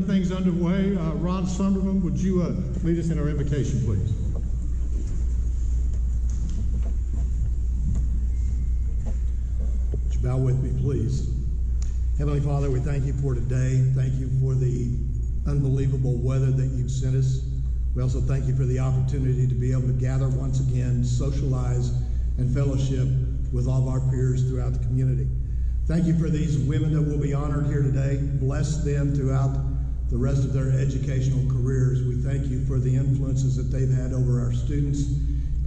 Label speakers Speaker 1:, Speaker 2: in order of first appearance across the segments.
Speaker 1: Things underway. Ron Zimmerman, would you lead us in our invocation, please?
Speaker 2: Would you bow with me, please? Heavenly Father, we thank you for today. Thank you for the unbelievable weather that you've sent us. We also thank you for the opportunity to be able to gather once again, socialize, and fellowship with all of our peers throughout the community. Thank you for these women that will be honored here today. Bless them throughout the rest of their educational careers. We thank you for the influences that they've had over our students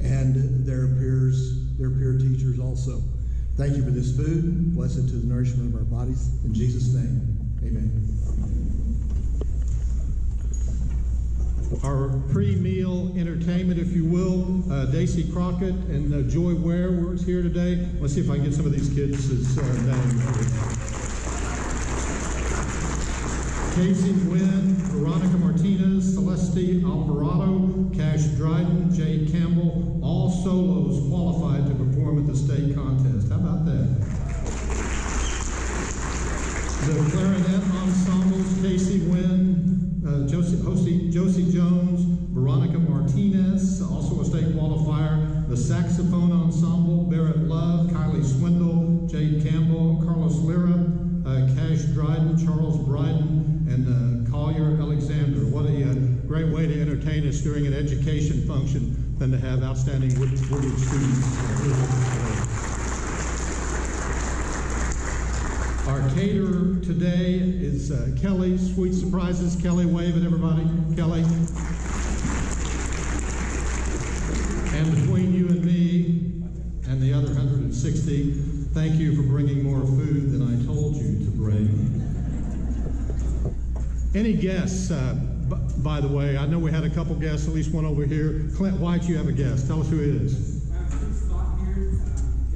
Speaker 2: and their peers, their peer teachers also. Thank you for this food. Bless it to the nourishment of our bodies. In Jesus' name, amen.
Speaker 1: Our pre-meal entertainment, if you will. Daisy Crockett and Joy Ware were here today. Let's see if I can get some of these kids' names. Casey Nguyen, Veronica Martinez, Celeste Alvarado, Cash Dryden, Jade Campbell, all solos qualified to perform at the state contest. How about that? The clarinet ensembles, Casey Nguyen, Josie Jones, Veronica Martinez, also a state qualifier. The saxophone ensemble, Barrett Love, Kylie Swindle, Jade Campbell, Carlos Lira, Cash Dryden, Charles Bryden, and Collier Alexander. What a great way to entertain us during an education function than to have outstanding Woodward students. Our caterer today is Kelly, Sweet Surprises. Kelly, wave at everybody. Kelly. And between you and me and the other 160, thank you for bringing more food than I told you to bring. Any guests, by the way? I know we had a couple guests, at least one over here. Clint White, you have a guest. Tell us who it is.
Speaker 3: Scott here.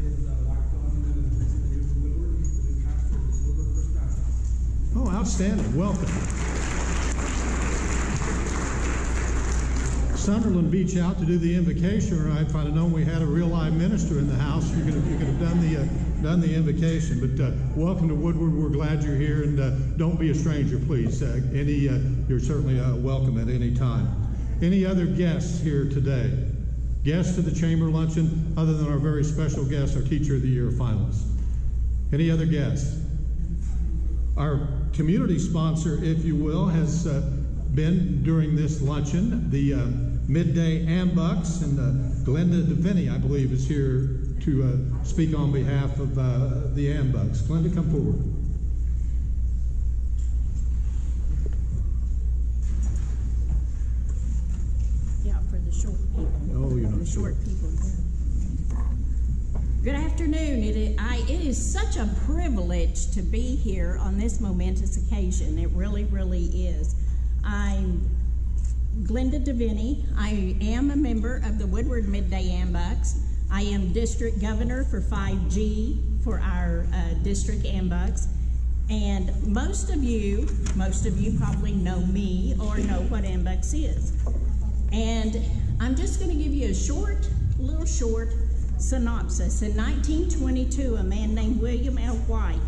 Speaker 3: His wife Dawn is the new Woodward. He's the new pastor of the Woodward First Baptist.
Speaker 1: Oh, outstanding. Welcome. Sunderland Beach out to do the invocation, right? If I'd have known we had a real live minister in the house, you could have done the invocation. But welcome to Woodward. We're glad you're here, and don't be a stranger, please. You're certainly welcome at any time. Any other guests here today? Guests to the chamber luncheon, other than our very special guest, our Teacher of the Year finalist. Any other guests? Our community sponsor, if you will, has been during this luncheon, the Midday Ambucks, and Glenda DeVinny, I believe, is here to speak on behalf of the Ambucks. Glenda, come forward.
Speaker 4: Yeah, for the short people.
Speaker 1: Oh, you're not
Speaker 4: the short people. Good afternoon. It is such a privilege to be here on this momentous occasion. It really, really is. I'm Glenda DeVinny. I am a member of the Woodward Midday Ambucks. I am district governor for 5G for our district Ambucks. And most of you probably know me or know what Ambucks is. And I'm just going to give you a little short synopsis. In 1922, a man named William L. White,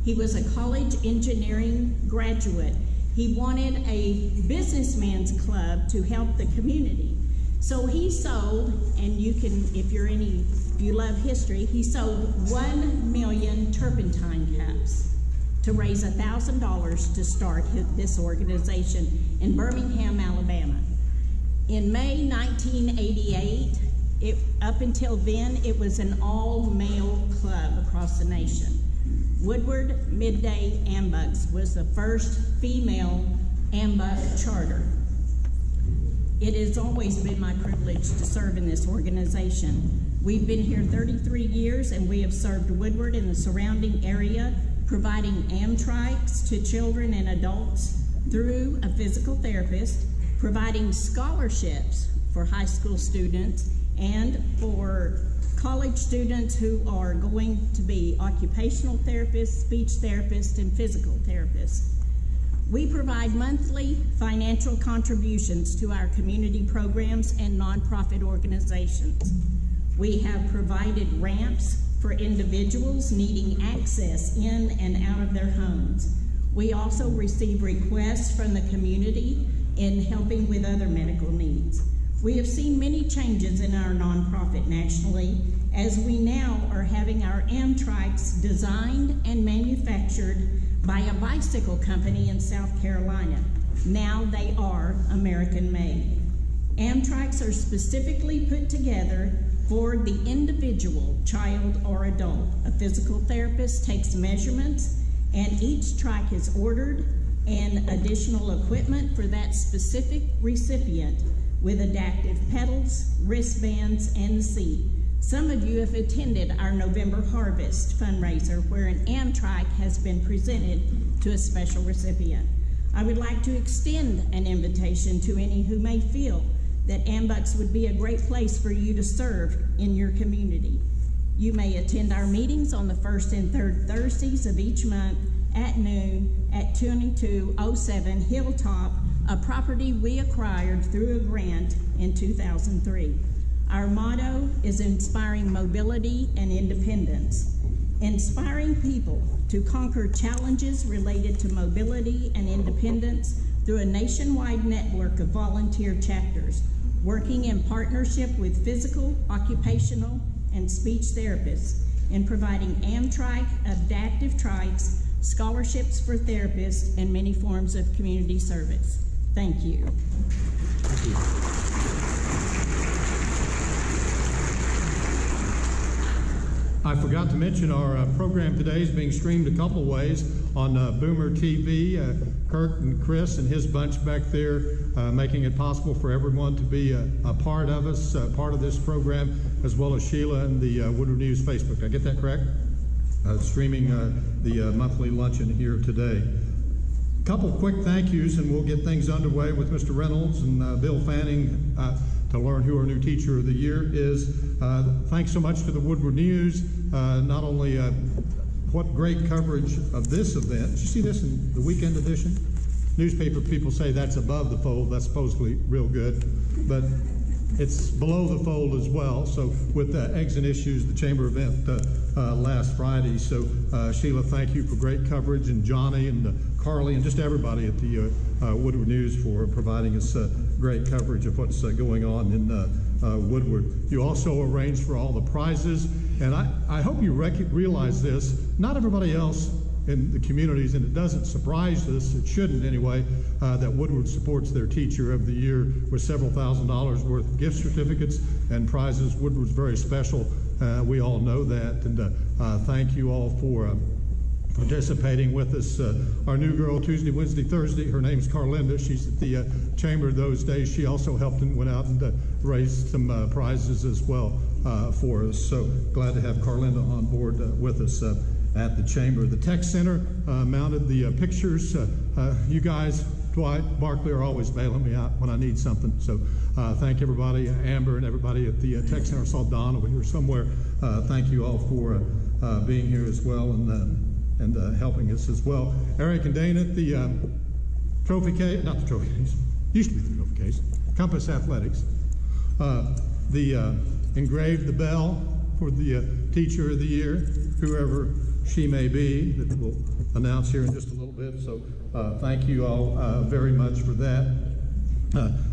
Speaker 4: he was a college engineering graduate. He wanted a businessman's club to help the community. So he sold, and you can, if you love history, he sold 1 million turpentine cups to raise $1,000 to start this organization in Birmingham, Alabama. In May 1988, up until then, it was an all-male club across the nation. Woodward Midday Ambucks was the first female Ambuck charter. It has always been my privilege to serve in this organization. We've been here 33 years, and we have served Woodward and the surrounding area, providing Amtrikes to children and adults through a physical therapist, providing scholarships for high school students and for college students who are going to be occupational therapists, speech therapists, and physical therapists. We provide monthly financial contributions to our community programs and nonprofit organizations. We have provided ramps for individuals needing access in and out of their homes. We also receive requests from the community in helping with other medical needs. We have seen many changes in our nonprofit nationally, as we now are having our Amtrikes designed and manufactured by a bicycle company in South Carolina. Now they are American made. Amtrikes are specifically put together for the individual child or adult. A physical therapist takes measurements, and each trike is ordered and additional equipment for that specific recipient with adaptive pedals, wristbands, and the seat. Some of you have attended our November Harvest fundraiser where an Amtrike has been presented to a special recipient. I would like to extend an invitation to any who may feel that Ambucks would be a great place for you to serve in your community. You may attend our meetings on the first and third Thursdays of each month at noon at 2207 Hilltop, a property we acquired through a grant in 2003. Our motto is inspiring mobility and independence, inspiring people to conquer challenges related to mobility and independence through a nationwide network of volunteer chapters, working in partnership with physical, occupational, and speech therapists in providing Amtrike, adaptive trikes, scholarships for therapists, and many forms of community service. Thank you.
Speaker 1: Thank you. I forgot to mention our program today is being streamed a couple ways on Boomer TV. Kurt and Chris and his bunch back there making it possible for everyone to be a part of us, part of this program, as well as Sheila and the Woodward News Facebook. Did I get that correct? Streaming the monthly luncheon here today. A couple quick thank yous and we'll get things underway with Mr. Reynolds and Bill Fanning to learn who our new Teacher of the Year is. Thanks so much to the Woodward News, not only what great coverage of this event. Did you see this in the weekend edition? Newspaper people say that's above the fold. That's supposedly real good, but it's below the fold as well. So with Eggs and Issues, the Chamber event last Friday. So Sheila, thank you for great coverage, and Johnny and Carly and just everybody at the Woodward News for providing us great coverage of what's going on in Woodward. You also arranged for all the prizes, and I hope you realize this. Not everybody else in the communities, and it doesn't surprise us, it shouldn't anyway, that Woodward supports their Teacher of the Year with several $1,000s worth of gift certificates and prizes. Woodward's very special. We all know that, and thank you all for participating with us. Our new girl, Tuesday, Wednesday, Thursday, her name's Carlinda. She's at the Chamber those days. She also helped and went out and raised some prizes as well for us. So glad to have Carlinda on board with us at the Chamber. The Tech Center mounted the pictures. You guys, Dwight, Barkley, are always bailing me out when I need something. So thank everybody, Amber and everybody at the Tech Center. I saw Don over here somewhere. Thank you all for being here as well and helping us as well. Eric and Dana at the trophy case, not the trophy case, used to be the trophy case, Compass Athletics. Engraved the bell for the Teacher of the Year, whoever she may be, that we'll announce here in just a little bit. So thank you all very much for that.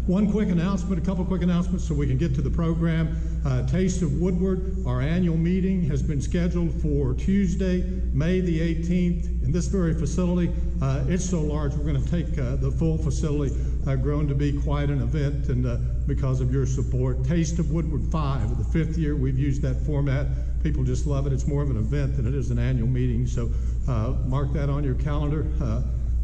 Speaker 1: One quick announcement, a couple quick announcements so we can get to the program. Taste of Woodward, our annual meeting has been scheduled for Tuesday, May the 18th in this very facility. It's so large we're going to take the full facility, grown to be quite an event, and because of your support. Taste of Woodward 5, the 5th year we've used that format. People just love it. It's more of an event than it is an annual meeting, so mark that on your calendar.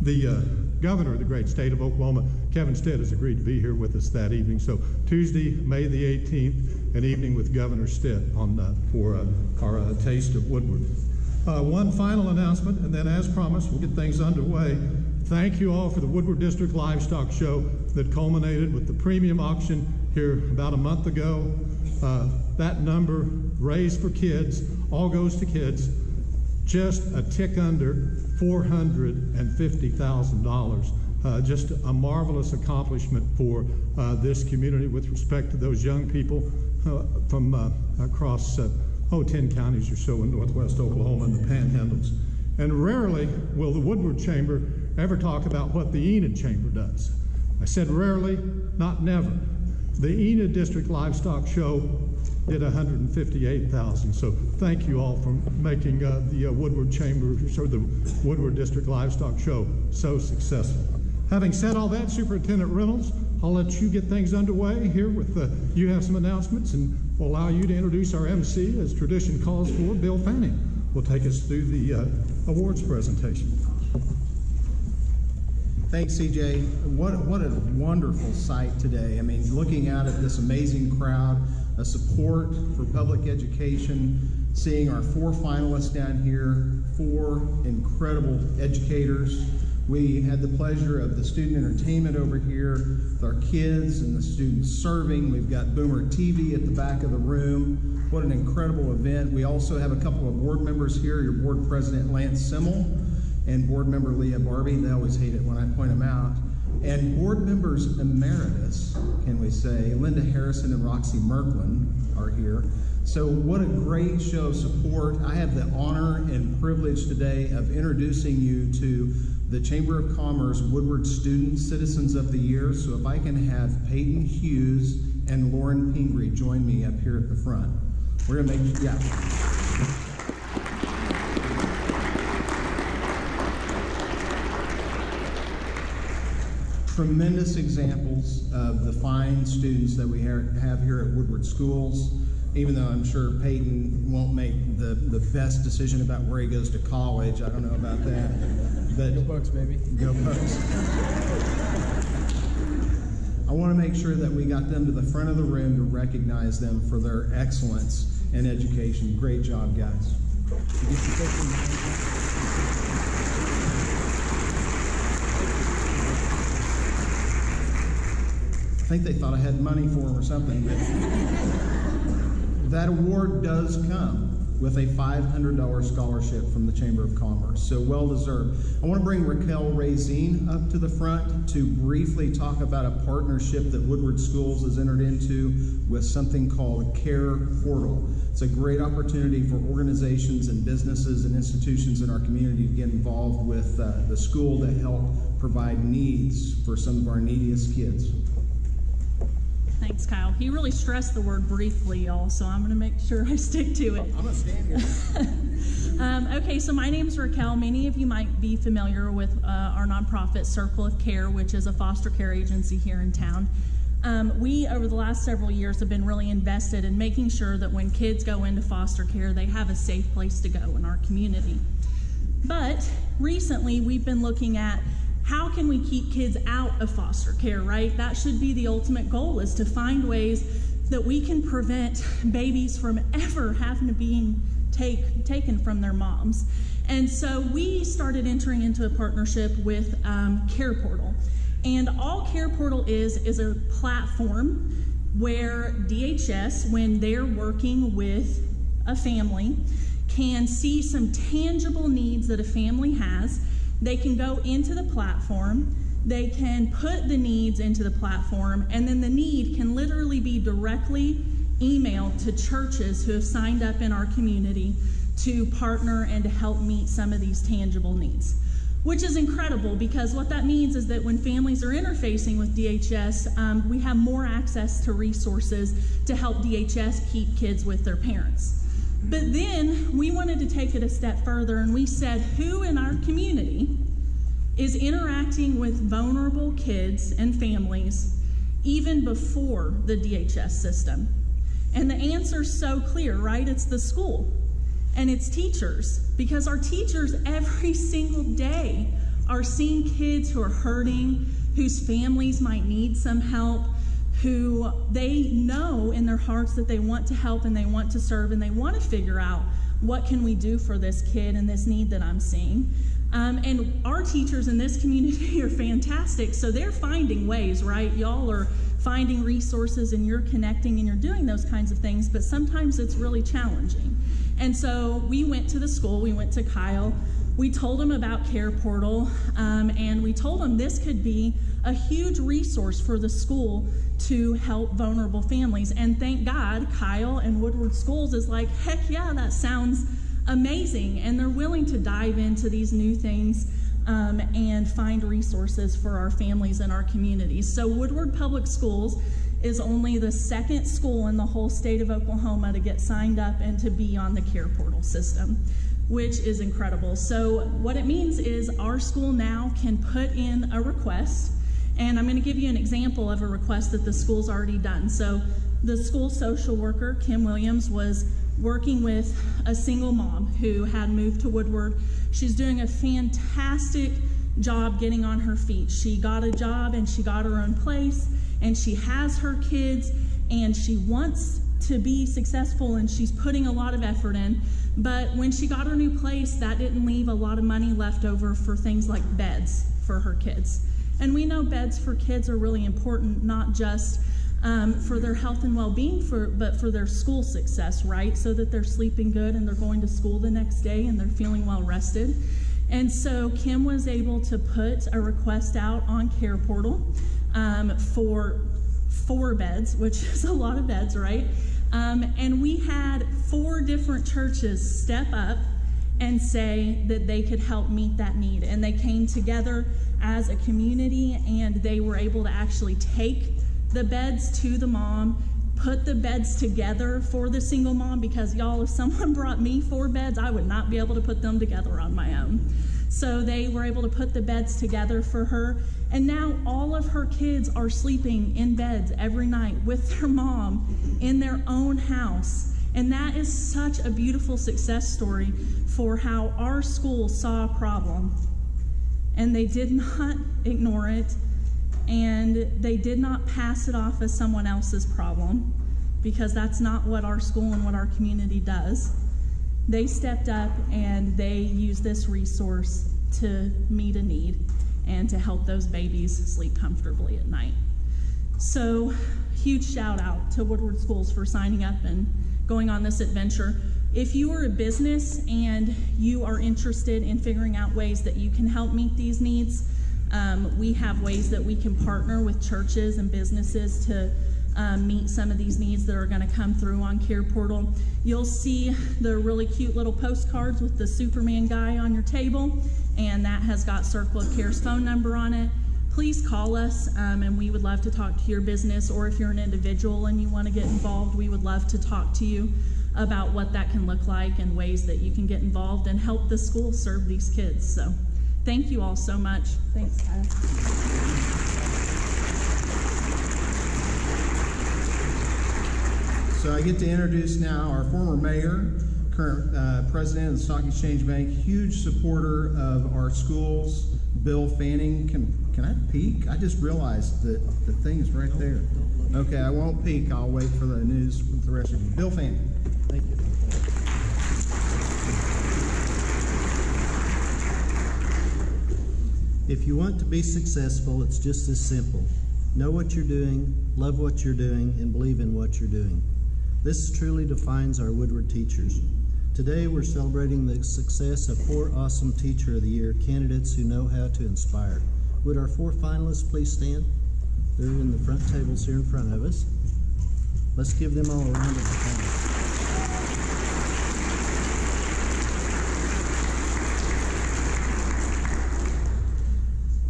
Speaker 1: The governor of the great state of Oklahoma, Kevin Stitt, has agreed to be here with us that evening. So Tuesday, May the 18th, an evening with Governor Stitt for our Taste of Woodward. One final announcement, and then as promised, we'll get things underway. Thank you all for the Woodward District Livestock Show that culminated with the premium auction here about a month ago. That number raised for kids, all goes to kids, just a tick under $450,000. Just a marvelous accomplishment for this community with respect to those young people from across 10 counties or so in northwest Oklahoma and the Panhandles. And rarely will the Woodward Chamber ever talk about what the Enid Chamber does. I said rarely, not never. The Enid District Livestock Show did $158,000. So thank you all for making the Woodward Chamber, or the Woodward District Livestock Show so successful. Having said all that, Superintendent Reynolds, I'll let you get things underway here with, you have some announcements, and we'll allow you to introduce our MC, as tradition calls for. Bill Fanning will take us through the awards presentation.
Speaker 5: Thanks, CJ. What a wonderful sight today. I mean, looking out at this amazing crowd, a support for public education, seeing our 4 finalists down here, 4 incredible educators. We had the pleasure of the student entertainment over here with our kids and the students serving. We've got Boomer TV at the back of the room. What an incredible event. We also have a couple of board members here, your board president, Lance Simmel, and board member Leah Barbie. They always hate it when I point them out. And board members emeritus, can we say, Linda Harrison and Roxy Merklin are here. So what a great show of support. I have the honor and privilege today of introducing you to the Chamber of Commerce Woodward Student Citizens of the Year. So if I can have Peyton Hughes and Lauren Pingree join me up here at the front. We're gonna make, yeah. Tremendous examples of the fine students that we have here at Woodward Schools, even though I'm sure Peyton won't make the best decision about where he goes to college. I don't know about that. But
Speaker 3: Go Bucks, baby.
Speaker 5: Go Bucks. I want to make sure that we got them to the front of the room to recognize them for their excellence in education. Great job, guys. I think they thought I had money for them or something. But that award does come with a $500 scholarship from the Chamber of Commerce, so well deserved. I want to bring Raquel Racine up to the front to briefly talk about a partnership that Woodward Schools has entered into with something called Care Portal. It's a great opportunity for organizations and businesses and institutions in our community to get involved with the school to help provide needs for some of our neediest kids.
Speaker 6: Thanks, Kyle. He really stressed the word briefly, y'all, so I'm going to make sure I stick to it.
Speaker 5: I'm going to stand here.
Speaker 6: Okay, so my name's Raquel. Many of you might be familiar with our nonprofit Circle of Care, which is a foster care agency here in town. We, over the last several years, have been really invested in making sure that when kids go into foster care, they have a safe place to go in our community. But recently, we've been looking at how can we keep kids out of foster care, right? That should be the ultimate goal, is to find ways that we can prevent babies from ever having to be taken from their moms. And so we started entering into a partnership with Care Portal. And all Care Portal is a platform where DHS, when they're working with a family, can see some tangible needs that a family has. They can go into the platform, they can put the needs into the platform, and then the need can literally be directly emailed to churches who have signed up in our community to partner and to help meet some of these tangible needs. Which is incredible, because what that means is that when families are interfacing with DHS, we have more access to resources to help DHS keep kids with their parents. But then we wanted to take it a step further, and we said, who in our community is interacting with vulnerable kids and families even before the DHS system? And the answer's so clear, right? It's the school and it's teachers, because our teachers every single day are seeing kids who are hurting, whose families might need some help, who they know in their hearts that they want to help and they want to serve and they want to figure out, what can we do for this kid and this need that I'm seeing? And our teachers in this community are fantastic, so they're finding ways, right? Y'all are finding resources and you're connecting and you're doing those kinds of things, but sometimes it's really challenging. And so we went to the school, we went to Kyle, we told him about Care Portal, and we told him this could be a huge resource for the school to help vulnerable families. And thank God, Kyle and Woodward Schools is like, heck yeah, that sounds amazing, and they're willing to dive into these new things and find resources for our families and our communities. So Woodward Public Schools is only the second school in the whole state of Oklahoma to get signed up and to be on the Care Portal system, which is incredible. So what it means is our school now can put in a request, and I'm going to give you an example of a request that the school's already done. So the school social worker, Kim Williams, was working with a single mom who had moved to Woodward. She's doing a fantastic job getting on her feet. She got a job and she got her own place, and she has her kids, and she wants to be successful, and she's putting a lot of effort in. But when she got her new place, that didn't leave a lot of money left over for things like beds for her kids. And we know beds for kids are really important, not just for their health and well-being, but for their school success, right? So that they're sleeping good and they're going to school the next day and they're feeling well rested. And so Kim was able to put a request out on Care Portal for 4 beds, which is a lot of beds, right? And we had 4 different churches step up and say that they could help meet that need. And they came together as a community, and they were able to actually take the beds to the mom, put the beds together for the single mom, because y'all, if someone brought me 4 beds, I would not be able to put them together on my own. So they were able to put the beds together for her, and now all of her kids are sleeping in beds every night with their mom in their own house. And that is such a beautiful success story for how our school saw a problem, and they did not ignore it, and they did not pass it off as someone else's problem, because that's not what our school and what our community does. They stepped up and they used this resource to meet a need and to help those babies sleep comfortably at night. So, huge shout out to Woodward Schools for signing up and going on this adventure. If you are a business and you are interested in figuring out ways that you can help meet these needs, we have ways that we can partner with churches and businesses to meet some of these needs that are going to come through on Care Portal. You'll see the really cute little postcards with the Superman guy on your table, and that has got Circle of Care's phone number on it. Please call us, and we would love to talk to your business, or if you're an individual and you want to get involved, we would love to talk to you about what that can look like and ways that you can get involved and help the school serve these kids. So thank you all so much. Thanks, Kyle.
Speaker 5: So I get to introduce now our former mayor, current president of the Stock Exchange Bank, huge supporter of our schools, Bill Fanning. Can I peek? I just realized that the thing's right there. Okay, I won't peek. I'll wait for the news with the rest of you. Bill Fanning.
Speaker 2: Thank you.
Speaker 7: If you want to be successful, it's just this simple. Know what you're doing, love what you're doing, and believe in what you're doing. This truly defines our Woodward teachers. Today, we're celebrating the success of 4 awesome Teacher of the Year candidates who know how to inspire. Would our 4 finalists please stand? They're in the front tables here in front of us. Let's give them all a round of applause.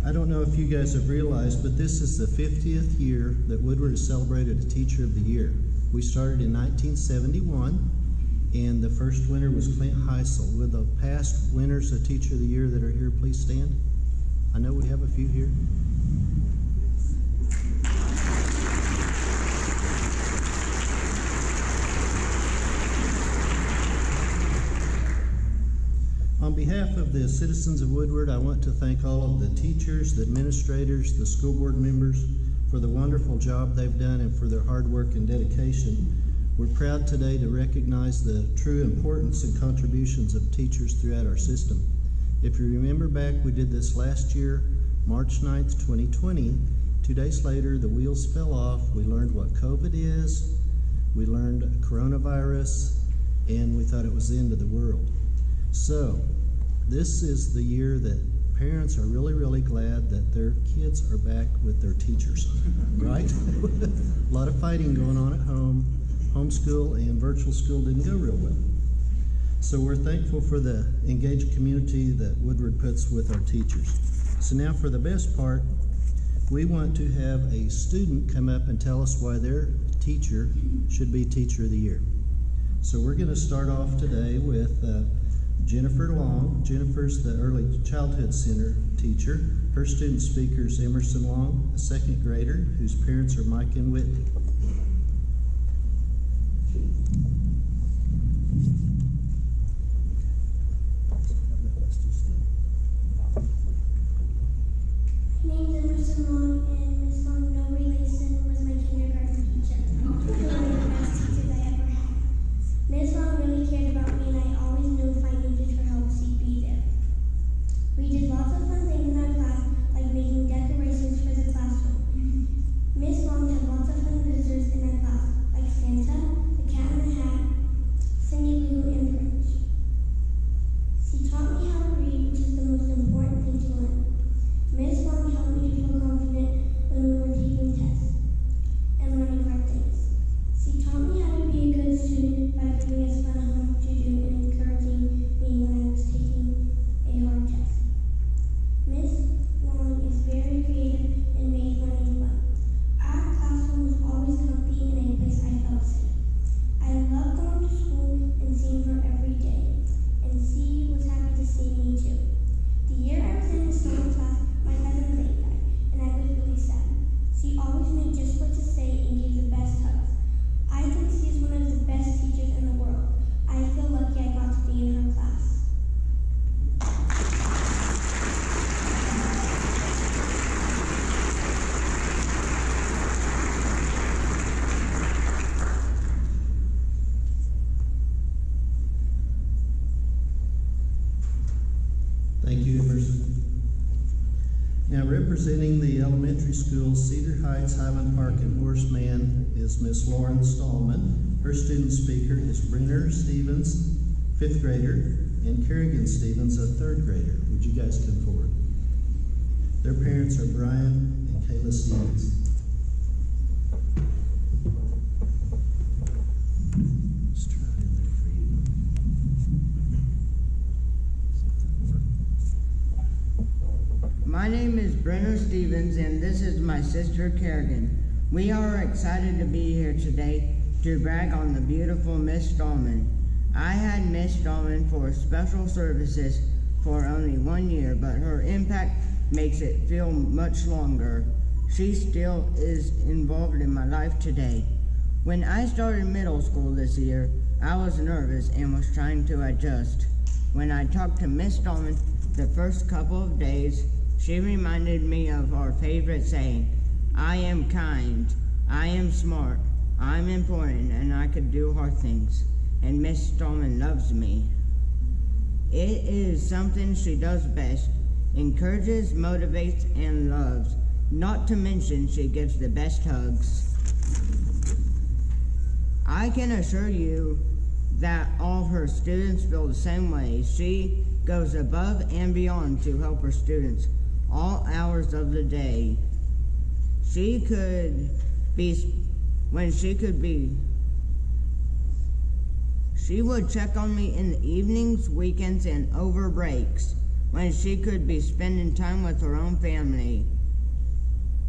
Speaker 7: I don't know if you guys have realized, but this is the 50th year that Woodward has celebrated a Teacher of the Year. We started in 1971, and the first winner was Clint Heisel. Would the past winners of Teacher of the Year that are here please stand? I know we have a few here. On behalf of the citizens of Woodward, I want to thank all of the teachers, the administrators, the school board members for the wonderful job they've done and for their hard work and dedication. We're proud today to recognize the true importance and contributions of teachers throughout our system. If you remember back, we did this last year, March 9th, 2020. 2 days later, the wheels fell off. We learned what COVID is, we learned coronavirus, and we thought it was the end of the world. So, this is the year that parents are really, really glad that their kids are back with their teachers, right? A lot of fighting going on at home. Homeschool and virtual school didn't go real well. So we're thankful for the engaged community that Woodward puts with our teachers. So now for the best part, we want to have a student come up and tell us why their teacher should be Teacher of the Year. So we're going to start off today with Jennifer Long. Jennifer's the Early Childhood Center teacher. Her student speaker is Emerson Long, a second grader whose parents are Mike and Whitney.
Speaker 8: My name is Emerson Long, and Miss Long, no relation, was my kindergarten teacher. One of the best teachers I ever had. Miss Long really cared about me, and I always knew if I needed her help, she'd be there. We did lots of fun things in our class, like making decorations for the classroom. Miss Long had lots of fun visitors in our class, like Santa, the Cat in the Hat, Cindy Lou, and Grinch. She taught me how to read, which is the most important thing to learn. Miss Long helped me to feel confident when we were taking tests and learning hard things. She taught me how to be a good student by giving us fun homework to do and encouraging me when I was taking a hard test. Miss Long is very creative and made learning fun. Our classroom was always comfy and a place I felt safe. I loved going to school and seeing her every day, and she was happy to see me too. The year I was in Miss Long's class, my cousin Zane died, and I was really sad. She always knew just what to say and gave the best hugs. I think she is one of the best teachers in the world. I feel lucky I got to be in her class.
Speaker 7: Thank you, Emerson. Now, representing the elementary school, Cedar Heights, Highland Park, and Horseman is Miss Lauren Stallman. Her student speaker is Brenner Stevens, 5th grader, and Kerrigan Stevens, a 3rd grader. Would you guys come forward? Their parents are Brian and Kayla Stevens. Let's try in there for you.
Speaker 9: My name is Brenner Stevens, and this is my sister Kerrigan. We are excited to be here today to brag on the beautiful Miss Stallman. I had Miss Stallman for special services for only 1 year, but her impact makes it feel much longer. She still is involved in my life today. When I started middle school this year, I was nervous and was trying to adjust. When I talked to Miss Stallman the first couple of days, she reminded me of our favorite saying, I am kind, I am smart, I'm important, and I could do hard things. And Miss Stallman loves me. It is something she does best, encourages, motivates, and loves. Not to mention she gives the best hugs. I can assure you that all of her students feel the same way. She goes above and beyond to help her students all hours of the day. She would check on me in the evenings, weekends, and over breaks, when she could be spending time with her own family.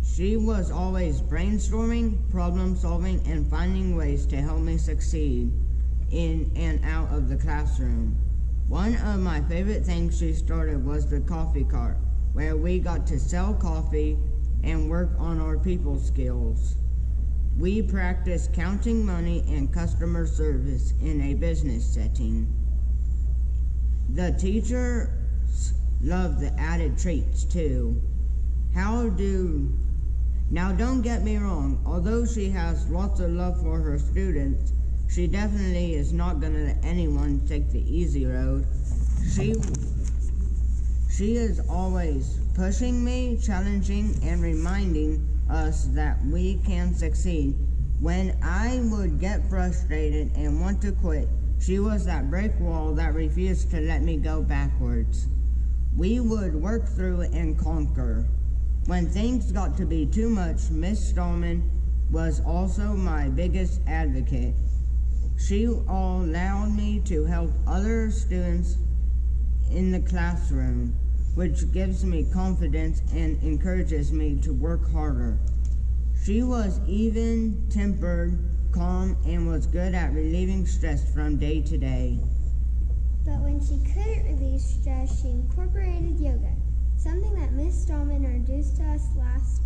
Speaker 9: She was always brainstorming, problem solving, and finding ways to help me succeed in and out of the classroom. One of my favorite things she started was the coffee cart, where we got to sell coffee and work on our people skills. We practiced counting money and customer service in a business setting. The teachers love the added treats too. Now don't get me wrong, although she has lots of love for her students, she definitely is not going to let anyone take the easy road. She is always pushing me, challenging, and reminding us that we can succeed. When I would get frustrated and want to quit, she was that brick wall that refused to let me go backwards. We would work through and conquer. When things got to be too much, Miss Stallman was also my biggest advocate. She allowed me to help other students in the classroom, which gives me confidence and encourages me to work harder. She was even-tempered, calm, and was good at relieving stress from day to day.
Speaker 8: But when she couldn't relieve stress, she incorporated yoga, something that Miss Stallman introduced to us last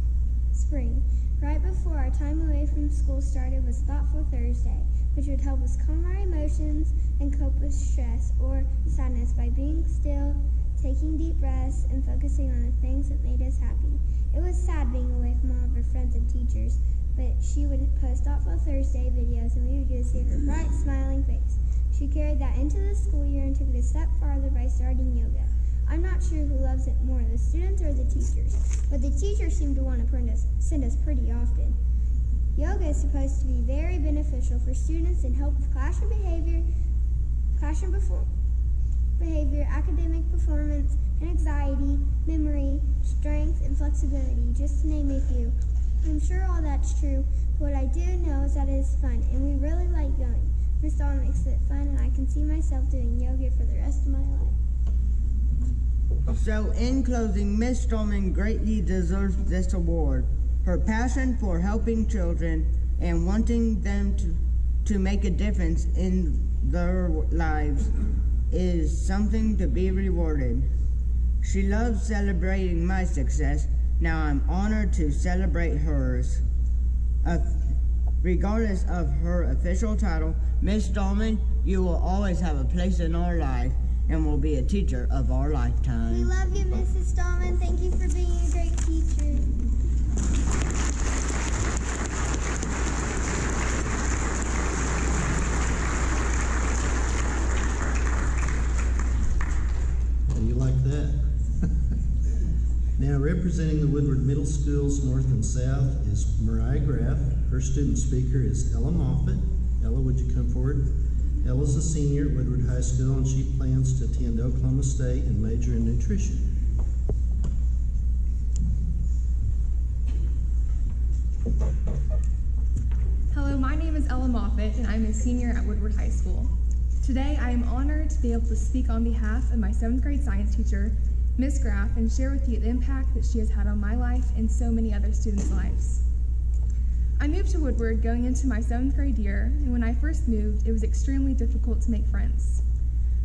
Speaker 8: spring. Right before our time away from school started was Thoughtful Thursday, which would help us calm our emotions and cope with stress or sadness by being still, taking deep breaths, and focusing on the things that made us happy. It was sad being away from all of her friends and teachers, but she would post Thoughtful Thursday videos and we would get to see her bright, smiling face. She carried that into the school year and took it a step farther by starting yoga. I'm not sure who loves it more, the students or the teachers, but the teachers seem to want to send us pretty often. Yoga is supposed to be very beneficial for students and help with classroom behavior, academic performance, and anxiety, memory, strength, and flexibility, just to name a few. I'm sure all that's true, but what I do know is that it is fun, and we really like going. Miss Dawn makes it fun, and I can see myself doing yoga for the rest of my life.
Speaker 9: So in closing, Miss Stallman greatly deserves this award. Her passion for helping children and wanting them to make a difference in their lives is something to be rewarded. She loves celebrating my success. Now I'm honored to celebrate hers. Regardless of her official title, Miss Stallman, you will always have a place in our life and will be a teacher of our lifetime.
Speaker 8: We love you, Mrs. Stallman. Thank you for being a great teacher.
Speaker 7: How do you like that? Now, representing the Woodward Middle Schools North and South is Mariah Graff. Her student speaker is Ella Moffitt. Ella, would you come forward? Ella's a senior at Woodward High School, and she plans to attend Oklahoma State and major in nutrition.
Speaker 10: Hello, my name is Ella Moffitt, and I'm a senior at Woodward High School. Today, I am honored to be able to speak on behalf of my 7th grade science teacher, Miss Graff, and share with you the impact that she has had on my life and so many other students' lives. I moved to Woodward going into my 7th grade year, and when I first moved, it was extremely difficult to make friends.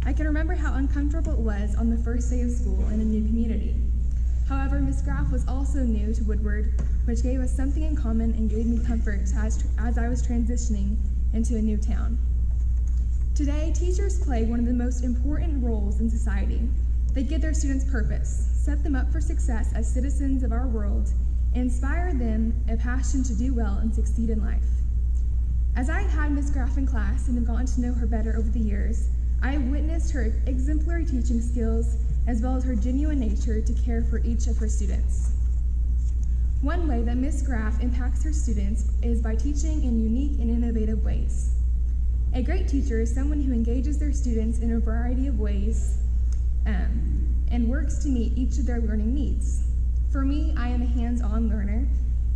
Speaker 10: I can remember how uncomfortable it was on the first day of school in a new community. However, Miss Graff was also new to Woodward, which gave us something in common and gave me comfort as I was transitioning into a new town. Today, teachers play one of the most important roles in society. They give their students purpose, set them up for success as citizens of our world, and inspire them a passion to do well and succeed in life. As I had Miss Graff in class and have gotten to know her better over the years, I have witnessed her exemplary teaching skills as well as her genuine nature to care for each of her students. One way that Miss Graff impacts her students is by teaching in unique and innovative ways. A great teacher is someone who engages their students in a variety of ways and works to meet each of their learning needs. For me, I am a hands-on learner.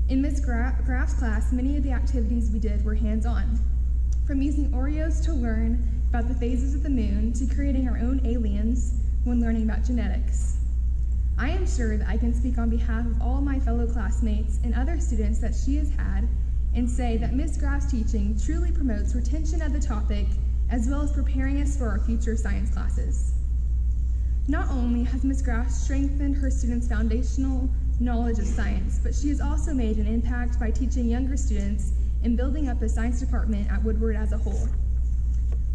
Speaker 10: In Miss Graff's class, many of the activities we did were hands-on. From using Oreos to learn about the phases of the moon to creating our own aliens when learning about genetics. I am sure that I can speak on behalf of all my fellow classmates and other students that she has had and say that Miss Graff's teaching truly promotes retention of the topic as well as preparing us for our future science classes. Not only has Ms. Graff strengthened her students' foundational knowledge of science, but she has also made an impact by teaching younger students and building up the science department at Woodward as a whole.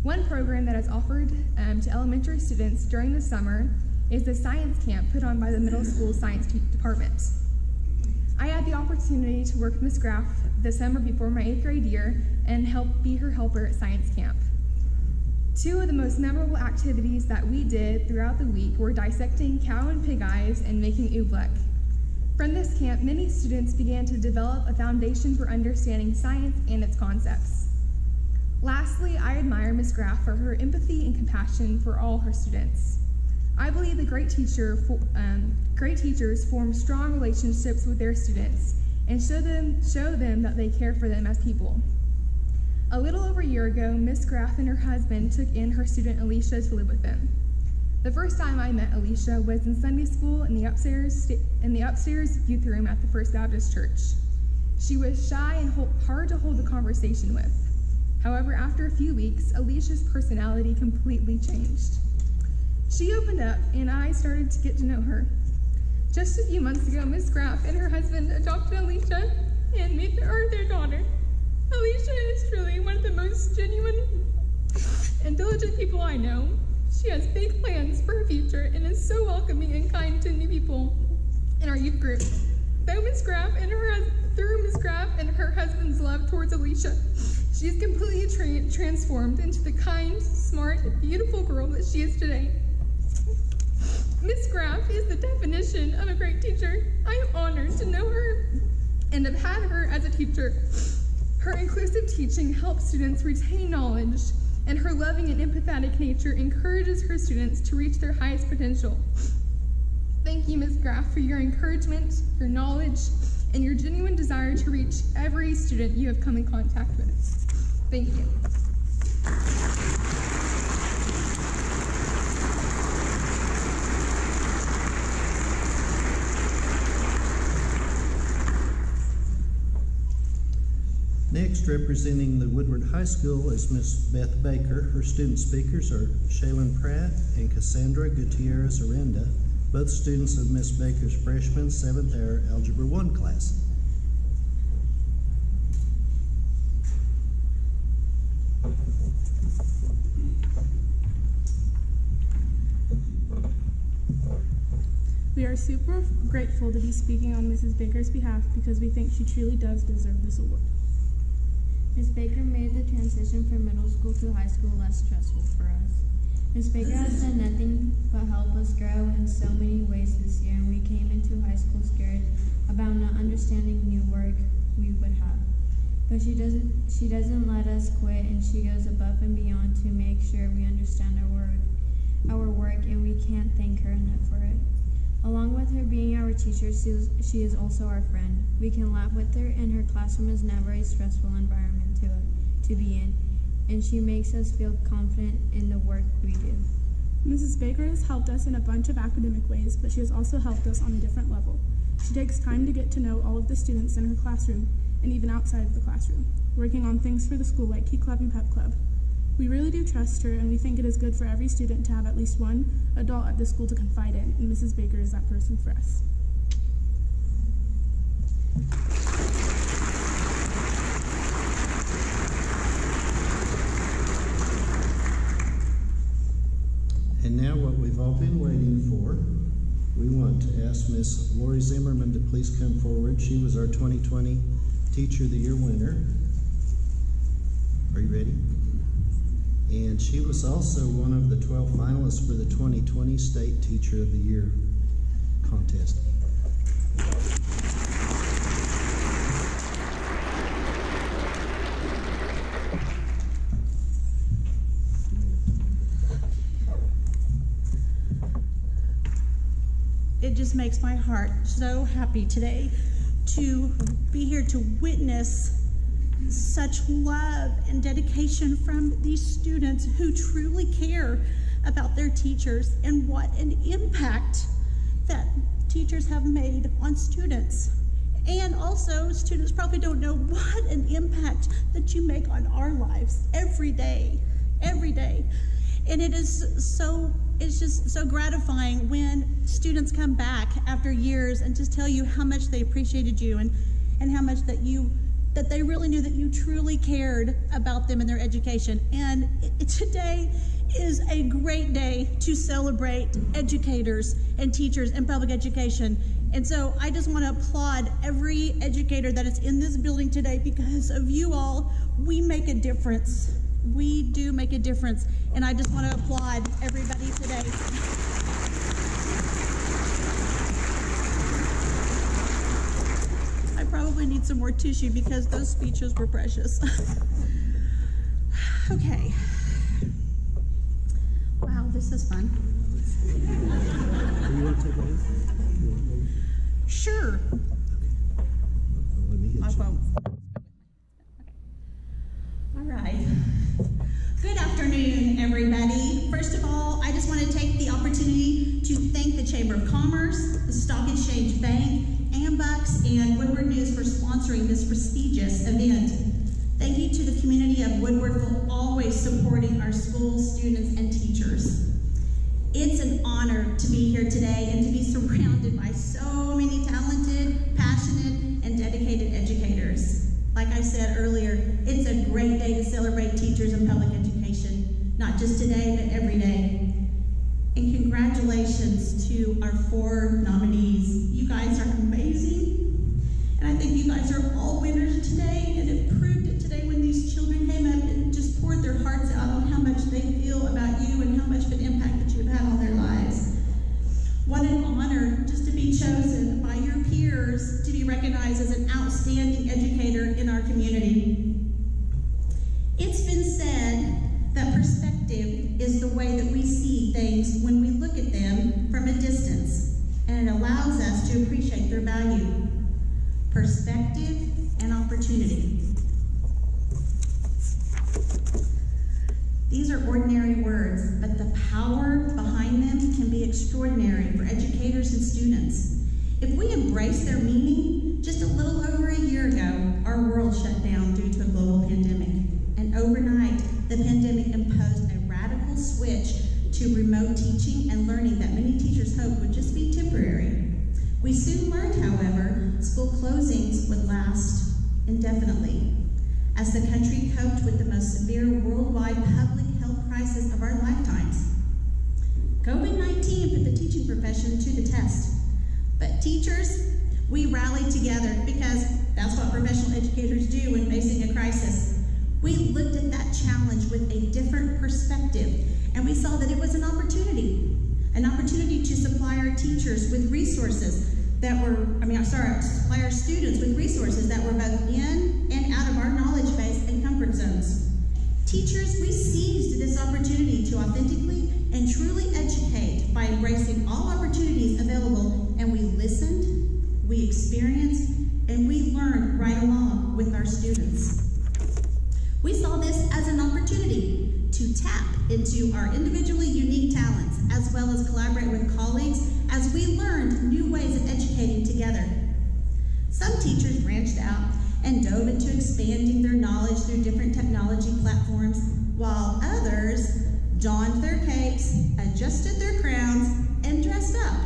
Speaker 10: One program that is offered to elementary students during the summer is the science camp put on by the middle school science department. I had the opportunity to work with Ms. Graff the summer before my 8th grade year and be her helper at science camp. Two of the most memorable activities that we did throughout the week were dissecting cow and pig eyes and making oobleck. From this camp, many students began to develop a foundation for understanding science and its concepts. Lastly, I admire Ms. Graff for her empathy and compassion for all her students. I believe that great teachers form strong relationships with their students and show them that they care for them as people. A little over a year ago, Miss Graff and her husband took in her student Alicia to live with them. The first time I met Alicia was in Sunday school in the upstairs youth room at the First Baptist Church. She was shy and hard to hold a conversation with. However, after a few weeks, Alicia's personality completely changed. She opened up, and I started to get to know her. Just a few months ago, Miss Graff and her husband adopted Alicia and made her their daughter. Alicia is truly one of the most genuine and diligent people I know. She has big plans for her future and is so welcoming and kind to new people in our youth group. Through Miss Graff and her husband's love towards Alicia, she is completely transformed into the kind, smart, beautiful girl that she is today. Miss Graff is the definition of a great teacher. I am honored to know her and have had her as a teacher. Her inclusive teaching helps students retain knowledge, and her loving and empathetic nature encourages her students to reach their highest potential. Thank you, Ms. Graff, for your encouragement, your knowledge, and your genuine desire to reach every student you have come in contact with. Thank you.
Speaker 7: Next, representing the Woodward High School is Miss Beth Baker. Her student speakers are Shaylin Pratt and Cassandra Gutierrez Arenda, both students of Miss Baker's freshman 7th hour Algebra 1 class.
Speaker 11: We are super grateful to be speaking on Mrs. Baker's behalf because we think she truly does deserve this award.
Speaker 12: Ms. Baker made the transition from middle school to high school less stressful for us. Ms. Baker has done nothing but help us grow in so many ways this year, and we came into high school scared about not understanding new work we would have. But she doesn't let us quit, and she goes above and beyond to make sure we understand our work, and we can't thank her enough for it. Along with her being our teacher, she is also our friend. We can laugh with her, and her classroom is never a stressful environment to be in, and she makes us feel confident in the work we do.
Speaker 11: Mrs. Baker has helped us in a bunch of academic ways, but she has also helped us on a different level. She takes time to get to know all of the students in her classroom, and even outside of the classroom, working on things for the school like Key Club and Pep Club. We really do trust her, and we think it is good for every student to have at least one adult at the school to confide in, and Mrs. Baker is that person for us.
Speaker 7: And now what we've all been waiting for, we want to ask Miss Lori Zimmerman to please come forward. She was our 2020 Teacher of the Year winner. Are you ready? And she was also one of the 12 finalists for the 2020 State Teacher of the Year contest.
Speaker 13: It just makes my heart so happy today to be here to witness such love and dedication from these students who truly care about their teachers and what an impact that teachers have made on students. And also, students probably don't know what an impact that you make on our lives every day, every day. And it's just so gratifying when students come back after years and just tell you how much they appreciated you and how much that they really knew that you truly cared about them and their education. And today is a great day to celebrate educators and teachers in public education. And so I just want to applaud every educator that is in this building today. Because of you all, we make a difference. We do make a difference. And I just want to applaud everybody today. I probably need some more tissue because those speeches were precious. Okay. Wow, this is fun.
Speaker 7: You want to take a leave?
Speaker 13: Sure.
Speaker 7: Let me get
Speaker 13: I
Speaker 7: you.
Speaker 13: won't. Okay. All right.
Speaker 14: right. Good afternoon, everybody. First of all, I just want to take the opportunity to thank the Chamber of Commerce, the Stock Exchange Bank, Ambucks, and Woodward News for sponsoring this prestigious event. Thank you to the community of Woodward for always supporting our school, students, and teachers. It's an honor to be here today and to be surrounded by so many talented, passionate, and dedicated educators. Like I said earlier, it's a great day to celebrate teachers in public education, not just today, but every day. And congratulations to our 4 nominees. You guys are amazing. And I think you guys are all winners today, and it proved it today when these children came up and just poured their hearts out on how much they feel about you and how much of an impact that you've had on their lives. What an honor just to be chosen by your peers to be recognized as an outstanding educator in our community. It's been said that perspective is the way that we see things when we look at them from a distance, and it allows us to appreciate their value. Perspective and opportunity. These are ordinary words, but the power behind them can be extraordinary for educators and students. If we embrace their meaning, just a little over a year ago, our world shut down due to a global pandemic. And overnight, the pandemic imposed a radical switch to remote teaching and learning that many teachers hoped would just be temporary. We soon learned, however, school closings would last indefinitely, as the country coped with the most severe worldwide public health crisis of our lifetimes. COVID-19 put the teaching profession to the test, but teachers, we rallied together because that's what professional educators do when facing a crisis. We looked at that challenge with a different perspective, and we saw that it was an opportunity to supply our teachers with resources that were, supply our students with resources that were both in and out of our knowledge base and comfort zones. Teachers, we seized this opportunity to authentically and truly educate by embracing all opportunities available, and we listened, we experienced, and we learned right along with our students. We saw this as an opportunity to tap into our individually unique talents, as well as collaborate with colleagues as we learned new ways of educating together. Some teachers branched out and dove into expanding their knowledge through different technology platforms, while others donned their capes, adjusted their crowns, and dressed up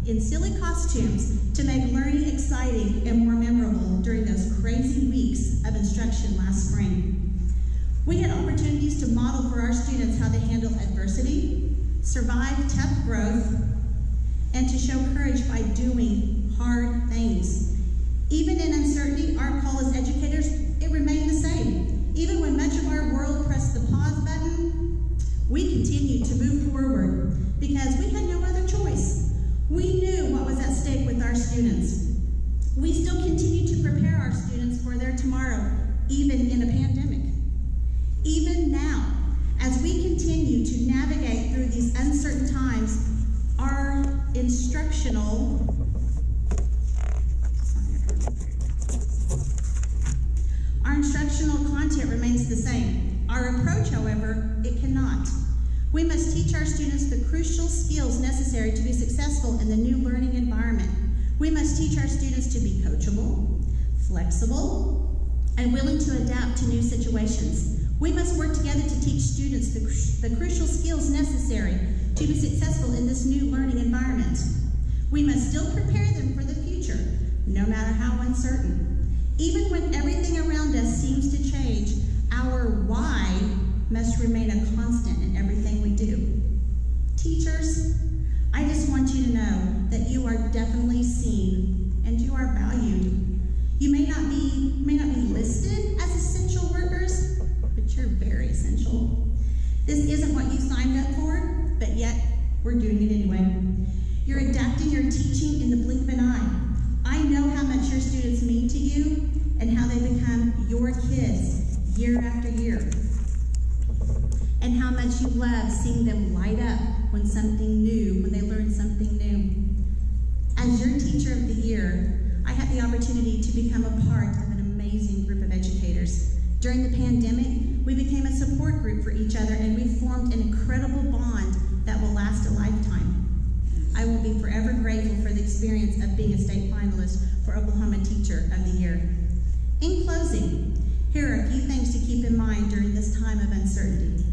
Speaker 14: in silly costumes to make learning exciting and more memorable during those crazy weeks of instruction last spring. We had opportunities to model for our students how to handle adversity, survive tough growth, and to show courage by doing hard things. Even in uncertainty, our call as educators, it remained the same. Even when much of our world pressed the pause button, we continued to move forward because we had no other choice. We knew what was at stake with our students. We still continue to prepare our students for their tomorrow, even in a pandemic. Even now, as we continue to navigate through these uncertain times, our instructional content remains the same. Our approach, however, it cannot. We must teach our students the crucial skills necessary to be successful in the new learning environment. We must teach our students to be coachable, flexible, and willing to adapt to new situations. We must work together to teach students the crucial skills necessary to be successful in this new learning environment. We must still prepare them for the future, no matter how uncertain. Even when everything around us seems to change, our why must remain a constant in everything we do. Teachers, I just want you to know that you are definitely seen and you are valued. You may not be listed as essential workers, but you're very essential. This isn't what you signed up for, but yet we're doing it anyway. You're adapting your teaching in the blink of an eye. I know how much your students mean to you and how they become your kids year after year. And how much you love seeing them light up when they learn something new. As your teacher of the year, I had the opportunity to become a part of an amazing group of educators. During the pandemic, we became a support group for each other, and we formed an incredible bond that will last a lifetime. I will be forever grateful for the experience of being a state finalist for Oklahoma Teacher of the Year. In closing, here are a few things to keep in mind during this time of uncertainty.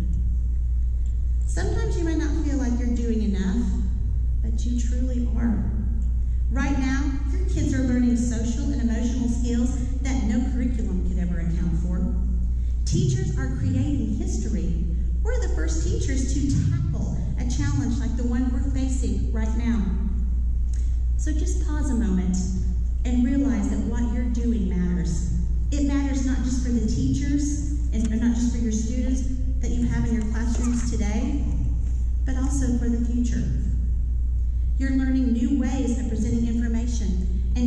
Speaker 14: Sometimes you may not feel like you're doing enough, but you truly are. Right now, your kids are learning social and emotional skills that no curriculum could ever account for. Teachers are creating history. We're the first teachers to tackle a challenge like the one we're facing right now. So just pause a moment and realize that what you're doing matters. It matters not just for the teachers and not just for your students that you have in your classrooms today, but also for the future. You're learning new ways of presenting information and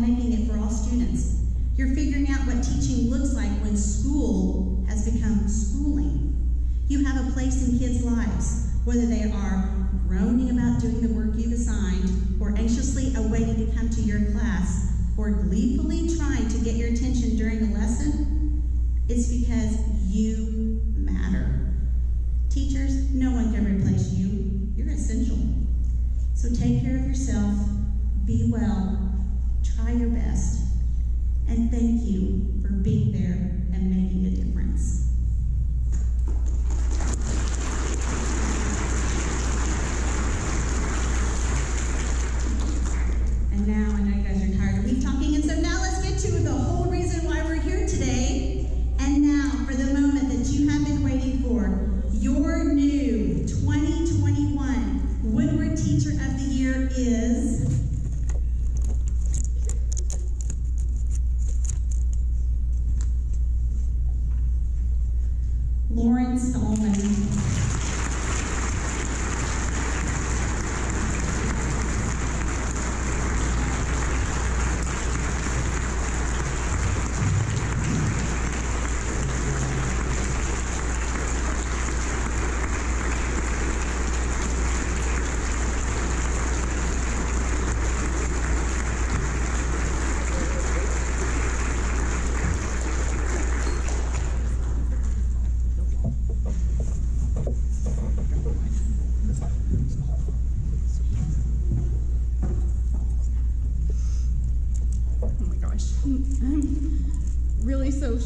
Speaker 14: making it for all students. You're figuring out what teaching looks like when school has become schooling. You have a place in kids' lives, whether they are groaning about doing the work you've assigned, or anxiously awaiting to come to your class, or gleefully trying to get your attention during a lesson. It's because you matter. Teachers, no one can replace you. You're essential. So take care of yourself, be well, try your best, and thank you for being there and making a difference. And now, I know you guys are tired of me talking, and so now let's get to the whole reason why we're here today. And now, for the moment that you have been waiting for, your new 2021 Woodward Teacher of the Year is Lauren Stallman.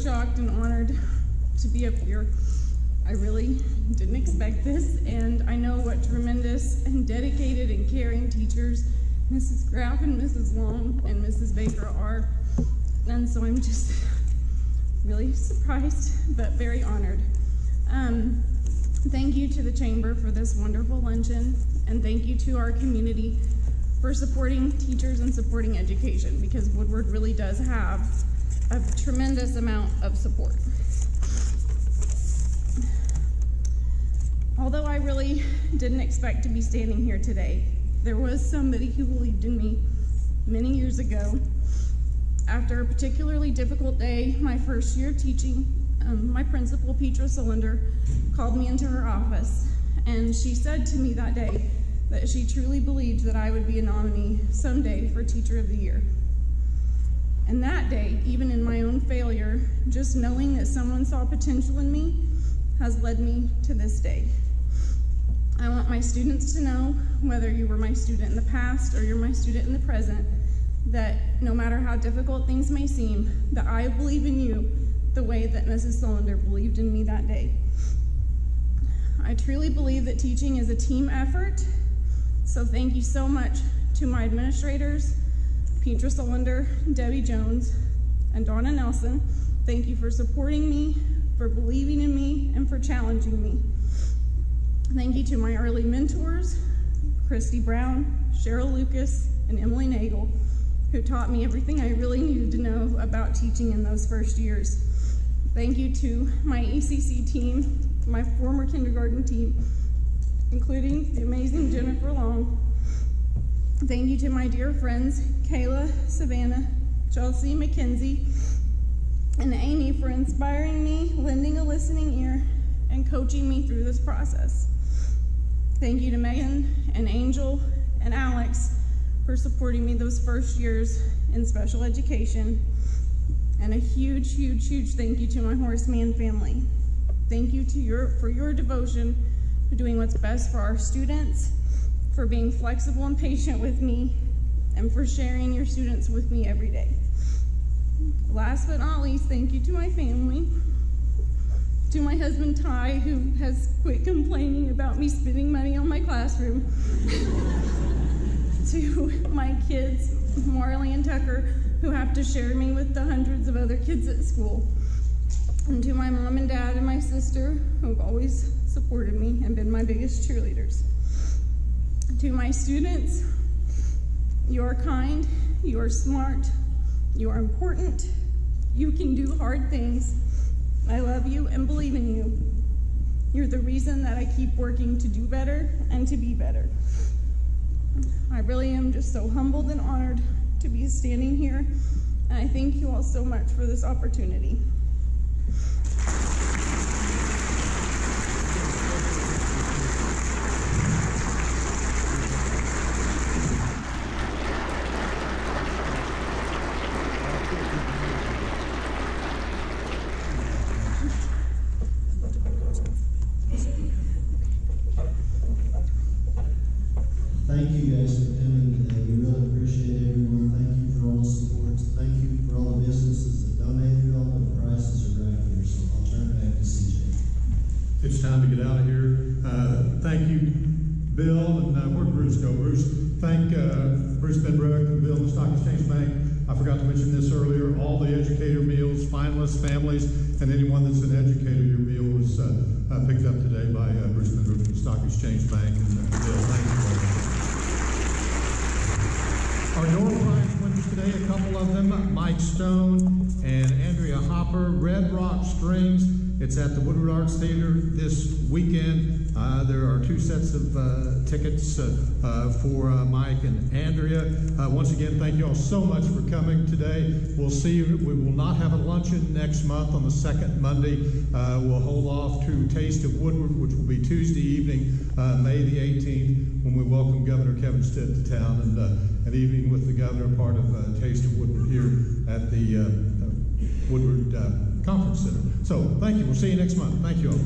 Speaker 11: Shocked and honored to be up here. I really didn't expect this, and I know what tremendous and dedicated and caring teachers Mrs. Graff and Mrs. Long and Mrs. Baker are, and so I'm just really surprised but very honored. Thank you to the Chamber for this wonderful luncheon, and thank you to our community for supporting teachers and supporting education, because Woodward really does have a tremendous amount of support. Although I really didn't expect to be standing here today, there was somebody who believed in me many years ago. After a particularly difficult day, my first year of teaching, my principal, Petra Cylinder, called me into her office, and she said to me that day that she truly believed that I would be a nominee someday for Teacher of the Year. And that day, even in my own failure, just knowing that someone saw potential in me has led me to this day. I want my students to know, whether you were my student in the past or you're my student in the present, that no matter how difficult things may seem, that I believe in you the way that Mrs. Cylinder believed in me that day. I truly believe that teaching is a team effort, so thank you so much to my administrators, Petra Cylinder, Debbie Jones, and Donna Nelson. Thank you for supporting me, for believing in me, and for challenging me. Thank you to my early mentors, Christy Brown, Cheryl Lucas, and Emily Nagel, who taught me everything I really needed to know about teaching in those first years. Thank you to my ECC team, my former kindergarten team, including the amazing Jennifer Long. Thank you to my dear friends, Kayla, Savannah, Chelsea, Mackenzie, and Amy for inspiring me, lending a listening ear, and coaching me through this process. Thank you to Megan and Angel and Alex for supporting me those first years in special education.
Speaker 15: And a huge, huge, huge thank you to my Horseman family. Thank you for your devotion, for doing what's best for our students, for being flexible and patient with me, and for sharing your students with me every day. Last but not least, thank you to my family, to my husband Ty, who has quit complaining about me spending money on my classroom, to my kids, Marley and Tucker, who have to share me with the hundreds of other kids at school, and to my mom and dad and my sister, who have always supported me and been my biggest cheerleaders. To my students, you are kind, you are smart, you are important, you can do hard things. I love you and believe in you. You're the reason that I keep working to do better and to be better. I really am just so humbled and honored to be standing here, and I thank you all so much for this opportunity.
Speaker 7: Thank you guys for coming today. We really appreciate everyone. Thank you for all the support. Thank you for all the businesses that donated. All the prices are right here, so I'll turn it back to CJ.
Speaker 1: It's time to get out of here. Thank you, Bill, and where'd Bruce go? Bruce, thank Bruce Benbrook and Bill and the Stock Exchange Bank. I forgot to mention this earlier. All the educator meals, finalists, families, and anyone that's an educator, your meal was picked up today by Bruce Benbrook from the Stock Exchange Bank and Bill. Thank you very much. Our door prize winners today, a couple of them, Mike Stone and Andrea Hopper, Red Rock Strings. It's at the Woodward Arts Theater this weekend. There are 2 sets of tickets for Mike and Andrea. Once again, thank you all so much for coming today. We'll see you. We will not have a luncheon next month on the second Monday. We'll hold off to Taste of Woodward, which will be Tuesday evening, May the 18th, when we welcome Governor Kevin Stitt to town, and an evening with the governor, part of Taste of Woodward here at the Woodward Conference Center. So thank you. We'll see you next month. Thank you all.